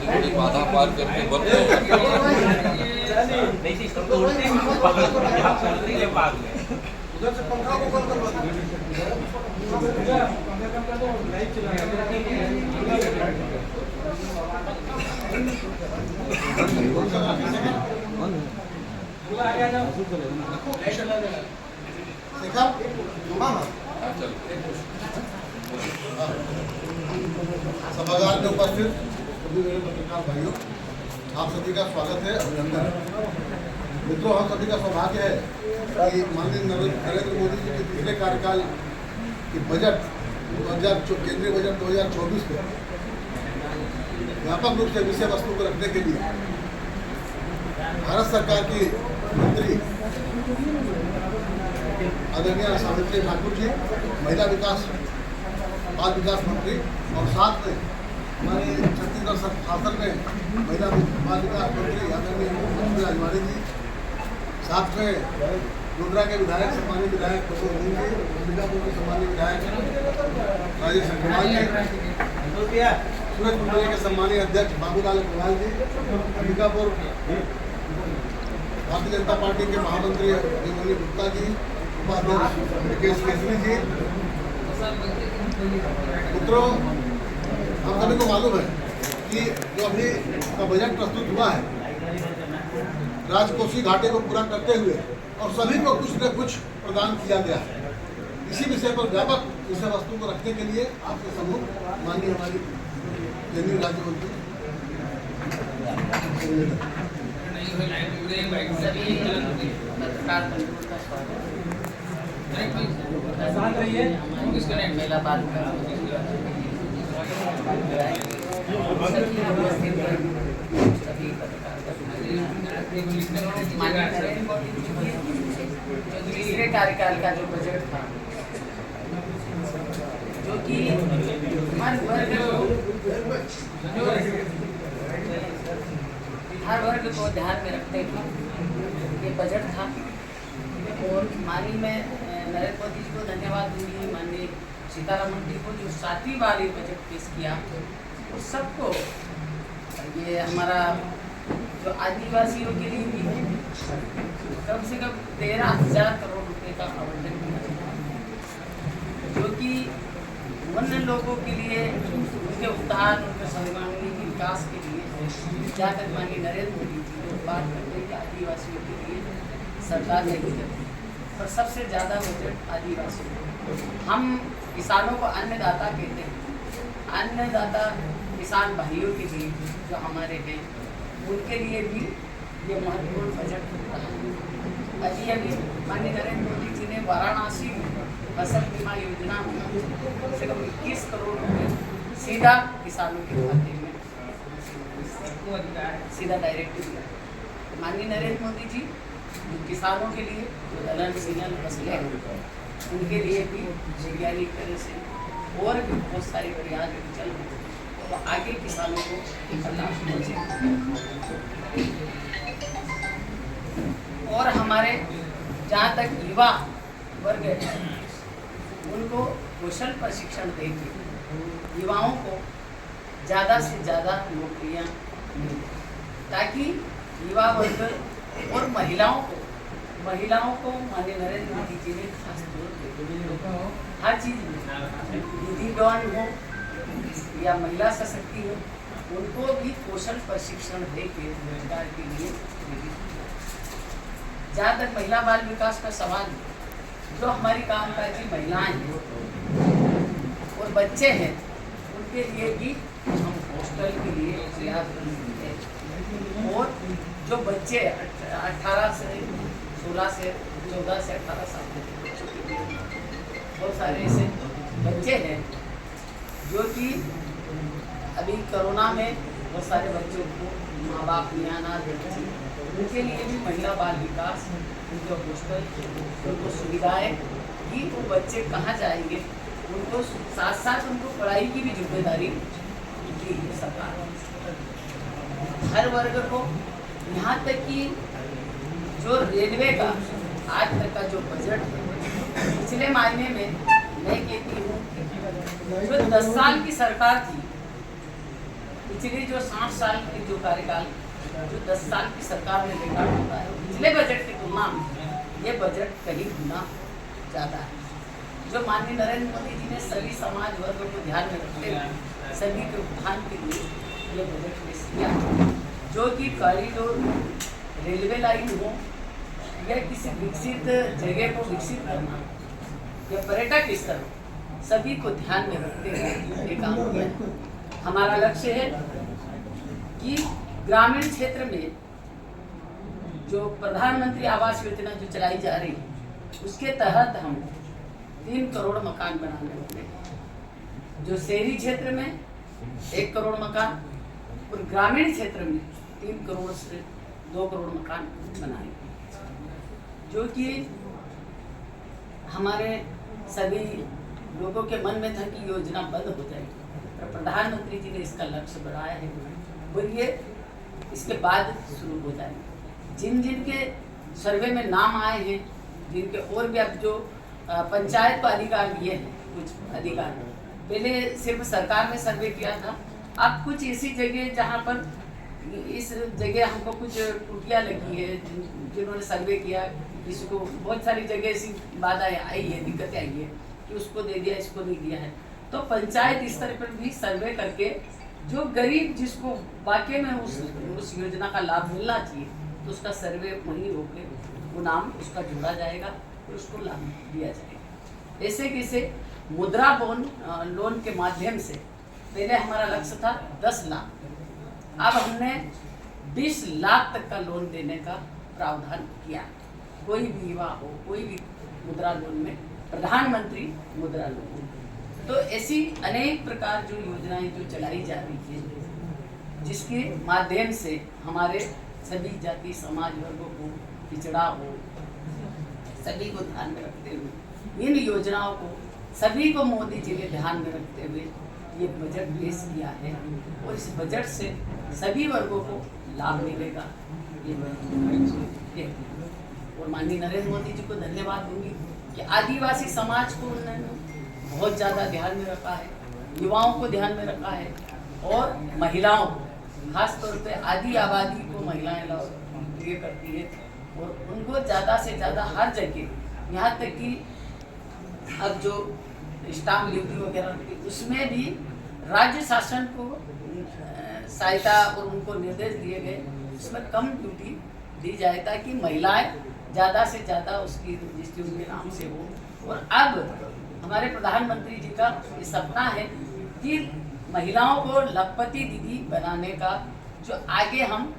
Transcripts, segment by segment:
थोड़ी बाधा पार करके बंद उधर से पंखा को बंद करवा सभागार में उपस्थित सभी मेरे पत्रकार भाइयों, आप सभी का स्वागत है, अभिनंदन है। मित्रों, हम सभी का सौभाग्य है कि माननीय नरेंद्र मोदी जी के पिछले कार्यकाल के बजट केंद्रीय बजट 2024 में व्यापक रूप से विषय वस्तु को रखने के लिए भारत सरकार की मंत्री आदरणीय सावित्री ठाकुर जी, महिला विकास बाल विकास मंत्री, और साथ में हमारे छत्तीसगढ़ शासन में महिला बाल विकास मंत्री आदरणीय राजवाड़ी जी, साथ में गोंडरा के विधायक सम्मानित विधायक किशोर जी, अंबिकापुर के सम्मानित विधायक राजेश अग्रवाल जी, सूरज मंडल के सम्मानित अध्यक्ष बाबूलाल अग्रवाल जी, अंबिकापुर भारतीय जनता पार्टी के महामंत्री अभिमन्यु गुप्ता जी, उपाध्यक्ष मुकेश केसरी जी। मित्रों, हम सभी को मालूम है कि जो अभी का बजट प्रस्तुत हुआ है, राजकोषीय घाटे को पूरा करते हुए और सभी को कुछ न कुछ प्रदान किया गया है। इसी विषय पर व्यापक विषय वस्तु को रखने के लिए आपके सम्मुख माननीय हमारी केंद्रीय राज्य मंत्री तीसरे कार्यकाल का जो बजट था, जो कि हर वर्ग को ध्यान में रखते हुए ये बजट था। और माननीय मैं नरेंद्र मोदी जी को धन्यवाद दूंगी, माननीय सीतारमण जी को जो 7वीं बार ये बजट पेश किया, उस सबको ये हमारा जो आदिवासियों के लिए भी कम से कम 13,000 करोड़ रुपए का आवंटन किया, जो कि वन्य लोगों के लिए, उनके उत्थान, उनके सर्वांगीण विकास के लिए जाकर माननीय नरेंद्र मोदी जी जो बात करते हैं कि आदिवासियों के लिए सरकार नहीं करती, पर सबसे ज़्यादा बजट आदिवासियों। हम किसानों को अन्नदाता कहते हैं, अन्नदाता किसान भाइयों के लिए जो हमारे हैं, उनके लिए भी ये महत्वपूर्ण बजट होता है। अभी माननीय नरेंद्र मोदी जी ने वाराणसी में फसल बीमा योजना में कम से कम 21 करोड़ रुपये सीधा किसानों के खाते में सीधा डायरेक्ट दिया। माननीय नरेंद्र मोदी जी किसानों के लिए जो दलहन सीजन फसलें हैं, उनके लिए भी वैज्ञानिक तरह से और भी बहुत सारे प्रयास चल रहे हैं, तो आगे किसानों को लाभ पहुँचे। और हमारे जहाँ तक युवा वर्ग है, उनको कौशल प्रशिक्षण देकर युवाओं को ज़्यादा से ज़्यादा नौकरियाँ मिलें, ताकि युवा वर्ग और महिलाओं को माननीय नरेंद्र मोदी जी ने खास तौर पर हर चीज़ में दीदी डॉन हो या महिला सशक्ति हो, उनको भी कौशल प्रशिक्षण देकर रोजगार के लिए। जहाँ तक महिला बाल विकास का सवाल है, जो हमारी कामकाजी महिलाएं हैं और बच्चे हैं, उनके लिए भी हम हॉस्टल के लिए प्रयास करते हैं। और जो बच्चे 18 से 16 से 14 से 18 साल के बच्चों के लिए बहुत सारे ऐसे बच्चे हैं जो कि अभी कोरोना में बहुत सारे बच्चों को माँ बाप नियाना देते हैं, उनके लिए भी महिला बाल विकास, उनको हॉस्टल, उनको सुविधाएं कि वो बच्चे कहाँ जाएंगे, उनको साथ साथ उनको पढ़ाई की भी जिम्मेदारी दी है सरकार। हर वर्ग को यहाँ तक कि जो रेलवे का आज तक का जो बजट है, पिछले मायने में मैं कहती हूँ जो 10 साल की सरकार थी, पिछली जो 60 साल की जो कार्यकाल, जो 10 साल की सरकार ने रिकॉर्ड होता है, पिछले बजट की तुलना में ये बजट कहीं गुना ज़्यादा है। जो माननीय नरेंद्र मोदी जी ने सभी समाज वर्गों को ध्यान में रखते हुए सभी के उत्थान के लिए ये बजट पेश किया, जो कि कॉरिडोर, रेलवे लाइन हो या किसी विकसित जगह को विकसित करना या पर्यटक स्थल, सभी को ध्यान में रखते हुए ये काम किया है। हमारा लक्ष्य है कि ग्रामीण क्षेत्र में जो प्रधानमंत्री आवास योजना जो चलाई जा रही है, उसके तहत हम 3 करोड़ मकान बनाने वाले हैं। जो शहरी क्षेत्र में 1 करोड़ मकान और ग्रामीण क्षेत्र में 3 करोड़ से 2 करोड़ मकान बनाएंगे, जो कि हमारे सभी लोगों के मन में था कि योजना बंद हो जाएगी, पर प्रधानमंत्री जी ने इसका लक्ष्य बढ़ाया है और ये इसके बाद शुरू हो जाएंगे। जिन जिन के सर्वे में नाम आए हैं, जिनके और भी अब जो पंचायत को अधिकार दिए हैं, कुछ अधिकार पहले सिर्फ सरकार ने सर्वे किया था, अब कुछ ऐसी जगह जहाँ पर इस जगह हमको कुछ त्रुटियाँ लगी है, जिन्होंने सर्वे किया, किसी को बहुत सारी जगह ऐसी बाधाएं आई है, दिक्कतें आई है कि उसको दे दिया, इसको नहीं दिया है, तो पंचायत स्तर पर भी सर्वे करके जो गरीब जिसको वाकई में उस योजना का लाभ मिलना चाहिए, तो उसका सर्वे वहीं होके वो नाम उसका जोड़ा जाएगा और उसको लाभ दिया जाएगा। ऐसे कैसे मुद्रा लोन के माध्यम से पहले हमारा लक्ष्य था 10 लाख, अब हमने 20 लाख तक का लोन देने का प्रावधान किया। कोई भी युवा हो, कोई भी मुद्रा लोन में, प्रधानमंत्री मुद्रा लोन। तो ऐसी अनेक प्रकार जो योजनाएं जो चलाई जा रही है, जिसके माध्यम से हमारे सभी जाति समाज वर्गों को, पिछड़ा हो, सभी को ध्यान में रखते हुए इन योजनाओं को सभी को मोदी जी ने ध्यान में रखते हुए ये बजट पेश किया है और इस बजट से सभी वर्गों को लाभ मिलेगा, ये मैं कहती हूँ। और माननीय नरेंद्र मोदी जी को धन्यवाद दूंगी कि आदिवासी समाज को उन्होंने बहुत ज़्यादा ध्यान में रखा है, युवाओं को ध्यान में रखा है और महिलाओं को, खास तौर पे आदि आबादी को महिलाएं ये करती है और उनको ज़्यादा से ज़्यादा हर जगह, यहाँ तक कि अब जो स्टाम्प ड्यूटी वगैरह उसमें भी राज्य शासन को सहायता और उनको निर्देश दिए गए, उसमें कम ड्यूटी दी जाए ताकि महिलाएं ज़्यादा से ज़्यादा उसकी रजिस्ट्री उनके नाम से हो। और अब हमारे प्रधानमंत्री जी का ये सपना है कि महिलाओं को लखपति दीदी बनाने का, जो आगे हम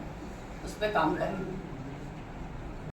उस पर काम करेंगे।